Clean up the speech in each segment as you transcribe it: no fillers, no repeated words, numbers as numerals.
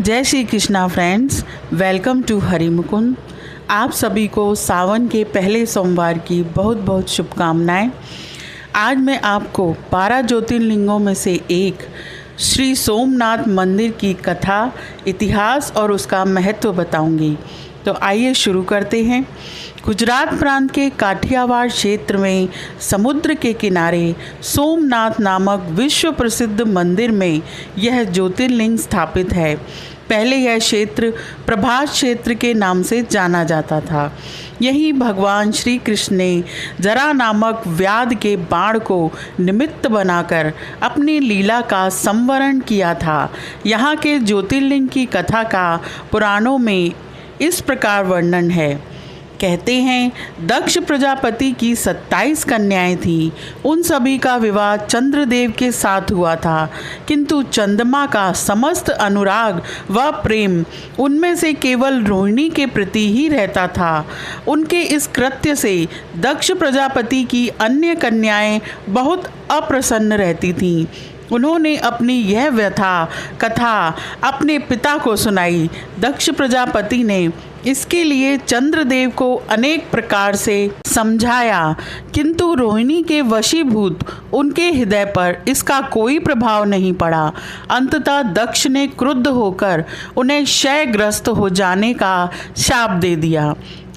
जय Shri Krishna friends, welcome to Hari Mukund. आप सभी को सावन के पहले सोमवार की बहुत बहुत शुभकामनाएं। आज मैं आपको 12 ज्योतिर्लिंगों में से एक श्री सोमनाथ मंदिर की कथा, इतिहास और उसका महत्व बताऊंगी। तो आइए शुरू करते हैं। गुजरात प्रांत के काठियावाड़ क्षेत्र में समुद्र के किनारे सोमनाथ नामक विश्व प्रसिद्ध मंदिर में यह ज्योतिर्लिंग स्थापित है। पहले यह क्षेत्र प्रभास क्षेत्र के नाम से जाना जाता था। यहीं भगवान श्री कृष्ण ने जरा नामक व्याध के बाण को निमित्त बनाकर अपनी लीला का संवरण किया था। यहाँ के ज्योतिर्लिंग की कथा का पुराणों में इस प्रकार वर्णन है। कहते हैं, दक्ष प्रजापति की 27 कन्याएं थीं। उन सभी का विवाह चंद्रदेव के साथ हुआ था, किंतु चंद्रमा का समस्त अनुराग व प्रेम उनमें से केवल रोहिणी के प्रति ही रहता था। उनके इस कृत्य से दक्ष प्रजापति की अन्य कन्याएं बहुत अप्रसन्न रहती थीं। उन्होंने अपनी यह व्यथा कथा अपने पिता को सुनाई। दक्ष प्रजापति ने इसके लिए चंद्रदेव को अनेक प्रकार से समझाया, किंतु रोहिणी के वशीभूत उनके हृदय पर इसका कोई प्रभाव नहीं पड़ा। अंततः दक्ष ने क्रुद्ध होकर उन्हें क्षयग्रस्त हो जाने का शाप दे दिया।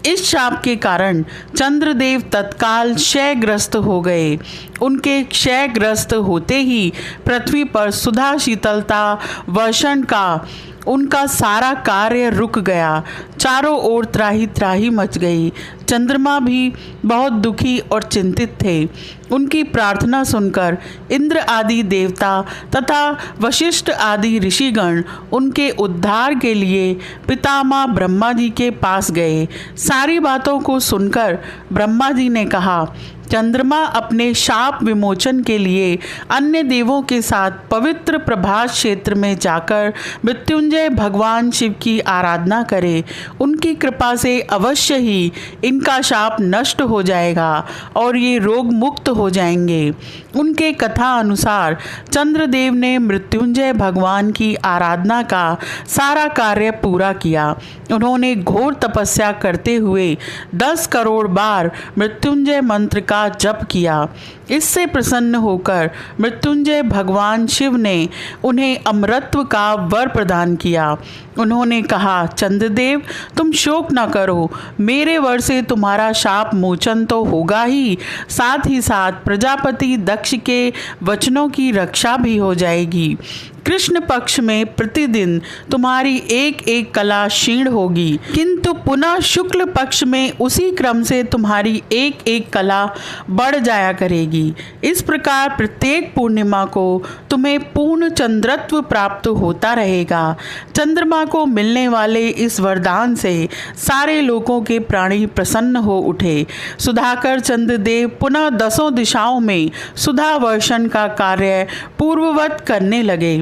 इस शाप के कारण चंद्रदेव तत्काल क्षयग्रस्त हो गए। उनके क्षयग्रस्त होते ही पृथ्वी पर सुधा शीतलता वर्षण का उनका सारा कार्य रुक गया। चारों ओर त्राही त्राही मच गई। चंद्रमा भी बहुत दुखी और चिंतित थे। उनकी प्रार्थना सुनकर इंद्र आदि देवता तथा वशिष्ठ आदि ऋषिगण उनके उद्धार के लिए पितामह ब्रह्मा जी के पास गए। सारी बातों को सुनकर ब्रह्मा जी ने कहा, चंद्रमा अपने शाप विमोचन के लिए अन्य देवों के साथ पवित्र प्रभास क्षेत्र में जाकर मृत्युंजय भगवान शिव की आराधना करे। उनकी कृपा से अवश्य ही इनका शाप नष्ट हो जाएगा और ये रोग मुक्त हो जाएंगे। उनके कथा अनुसार चंद्रदेव ने मृत्युंजय भगवान की आराधना का सारा कार्य पूरा किया। उन्होंने घोर तपस्या करते हुए 10 करोड़ बार मृत्युंजय मंत्र का जप किया। इससे प्रसन्न होकर मृत्युंजय भगवान शिव ने उन्हें अमरत्व का वर प्रदान किया। उन्होंने कहा, चंद्रदेव तुम शोक न करो, मेरे वर से तुम्हारा शाप मोचन तो होगा ही, साथ ही साथ प्रजापति दक्ष के वचनों की रक्षा भी हो जाएगी। कृष्ण पक्ष में प्रतिदिन तुम्हारी एक एक कला क्षीण होगी, किंतु पुनः शुक्ल पक्ष में उसी क्रम से तुम्हारी एक एक कला बढ़ जाया करेगी। इस प्रकार प्रत्येक पूर्णिमा को तुम्हें पूर्ण चंद्रत्व प्राप्त होता रहेगा। चंद्रमा को मिलने वाले इस वरदान से सारे लोगों के प्राणी प्रसन्न हो उठे। सुधाकर चंद्रदेव पुनः 10 दिशाओं में सुधा वर्षण का कार्य पूर्ववत करने लगे।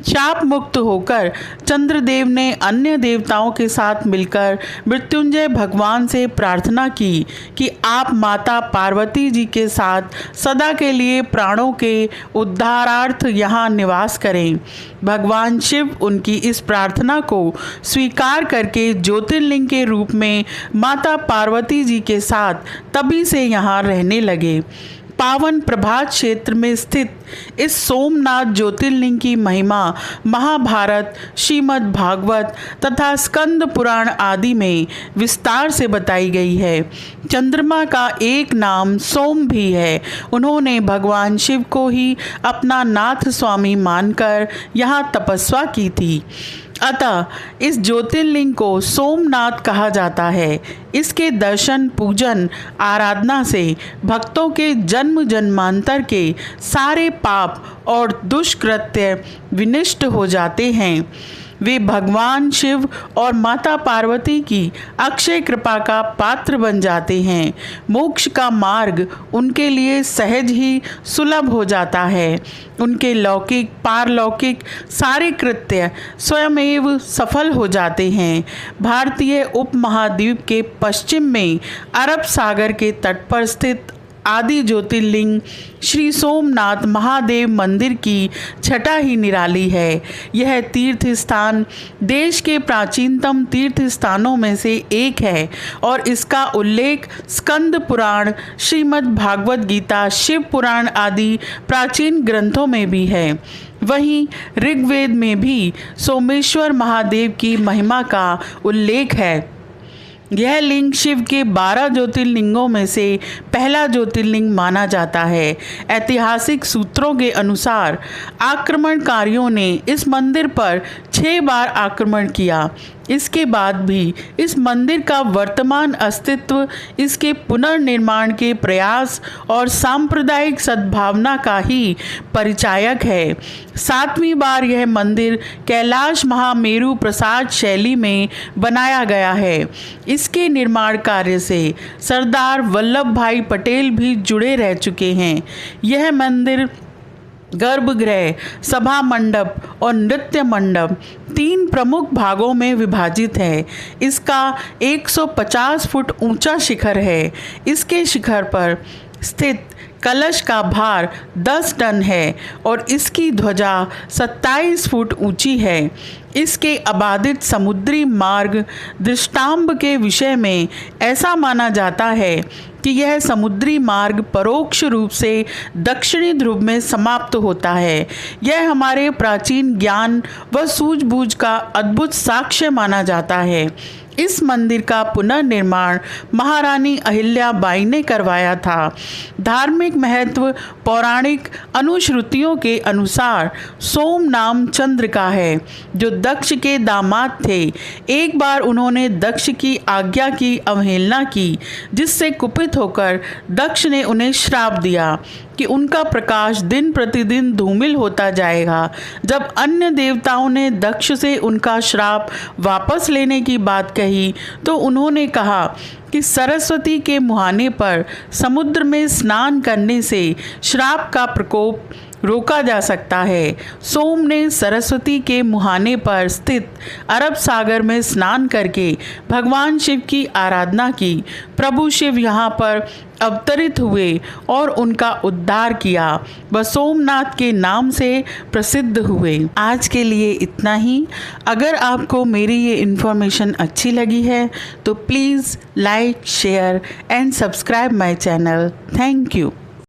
शाप मुक्त होकर चंद्रदेव ने अन्य देवताओं के साथ मिलकर मृत्युंजय भगवान से प्रार्थना की कि आप माता पार्वती जी के साथ सदा के लिए प्राणों के उद्धारार्थ यहाँ निवास करें। भगवान शिव उनकी इस प्रार्थना को स्वीकार करके ज्योतिर्लिंग के रूप में माता पार्वती जी के साथ तभी से यहाँ रहने लगे। पावन प्रभास क्षेत्र में स्थित इस सोमनाथ ज्योतिर्लिंग की महिमा महाभारत, श्रीमद् भागवत तथा स्कंद पुराण आदि में विस्तार से बताई गई है। चंद्रमा का एक नाम सोम भी है। उन्होंने भगवान शिव को ही अपना नाथ स्वामी मानकर यहाँ तपस्या की थी। अतः इस ज्योतिर्लिंग को सोमनाथ कहा जाता है। इसके दर्शन, पूजन, आराधना से भक्तों के जन्म जन्मांतर के सारे पाप और दुष्कृत्य विनष्ट हो जाते हैं। वे भगवान शिव और माता पार्वती की अक्षय कृपा का पात्र बन जाते हैं। मोक्ष का मार्ग उनके लिए सहज ही सुलभ हो जाता है। उनके लौकिक पारलौकिक सारे कृत्य स्वयमेव सफल हो जाते हैं। भारतीय उपमहाद्वीप के पश्चिम में अरब सागर के तट पर स्थित आदि ज्योतिर्लिंग श्री सोमनाथ महादेव मंदिर की छटा ही निराली है। यह तीर्थ स्थान देश के प्राचीनतम तीर्थ स्थानों में से एक है और इसका उल्लेख स्कंद पुराण, श्रीमद् भागवत गीता, शिव पुराण आदि प्राचीन ग्रंथों में भी है। वहीं ऋग्वेद में भी सोमेश्वर महादेव की महिमा का उल्लेख है। यह लिंग शिव के 12 ज्योतिर्लिंगों में से पहला ज्योतिर्लिंग माना जाता है। ऐतिहासिक सूत्रों के अनुसार आक्रमणकारियों ने इस मंदिर पर 6 बार आक्रमण किया। इसके बाद भी इस मंदिर का वर्तमान अस्तित्व इसके पुनर्निर्माण के प्रयास और सांप्रदायिक सद्भावना का ही परिचायक है। 7वीं बार यह मंदिर कैलाश महामेरु प्रसाद शैली में बनाया गया है। इसके निर्माण कार्य से सरदार वल्लभ भाई पटेल भी जुड़े रह चुके हैं। यह मंदिर गर्भगृह, सभा मंडप और नृत्य मंडप 3 प्रमुख भागों में विभाजित है। इसका 150 फुट ऊंचा शिखर है। इसके शिखर पर स्थित कलश का भार 10 टन है और इसकी ध्वजा 27 फुट ऊंची है। इसके अबाधित समुद्री मार्ग दृष्टांत के विषय में ऐसा माना जाता है कि यह समुद्री मार्ग परोक्ष रूप से दक्षिणी ध्रुव में समाप्त होता है। यह हमारे प्राचीन ज्ञान व सूझबूझ का अद्भुत साक्ष्य माना जाता है। इस मंदिर का पुनर्निर्माण महारानी अहिल्याबाई ने करवाया था। धार्मिक महत्व पौराणिक अनुश्रुतियों के अनुसार सोम नाम चंद्र का है, जो दक्ष के दामाद थे। एक बार उन्होंने दक्ष की आज्ञा की अवहेलना की, जिससे कुपित होकर दक्ष ने उन्हें श्राप दिया कि उनका प्रकाश दिन प्रतिदिन धूमिल होता जाएगा। जब अन्य देवताओं ने दक्ष से उनका श्राप वापस लेने की बात कही तो उन्होंने कहा कि सरस्वती के मुहाने पर समुद्र में स्नान करने से श्राप का प्रकोप रोका जा सकता है। सोम ने सरस्वती के मुहाने पर स्थित अरब सागर में स्नान करके भगवान शिव की आराधना की। प्रभु शिव यहाँ पर अवतरित हुए और उनका उद्धार किया। वह सोमनाथ के नाम से प्रसिद्ध हुए। आज के लिए इतना ही। अगर आपको मेरी ये इन्फॉर्मेशन अच्छी लगी है तो please like, share and subscribe my channel. Thank you.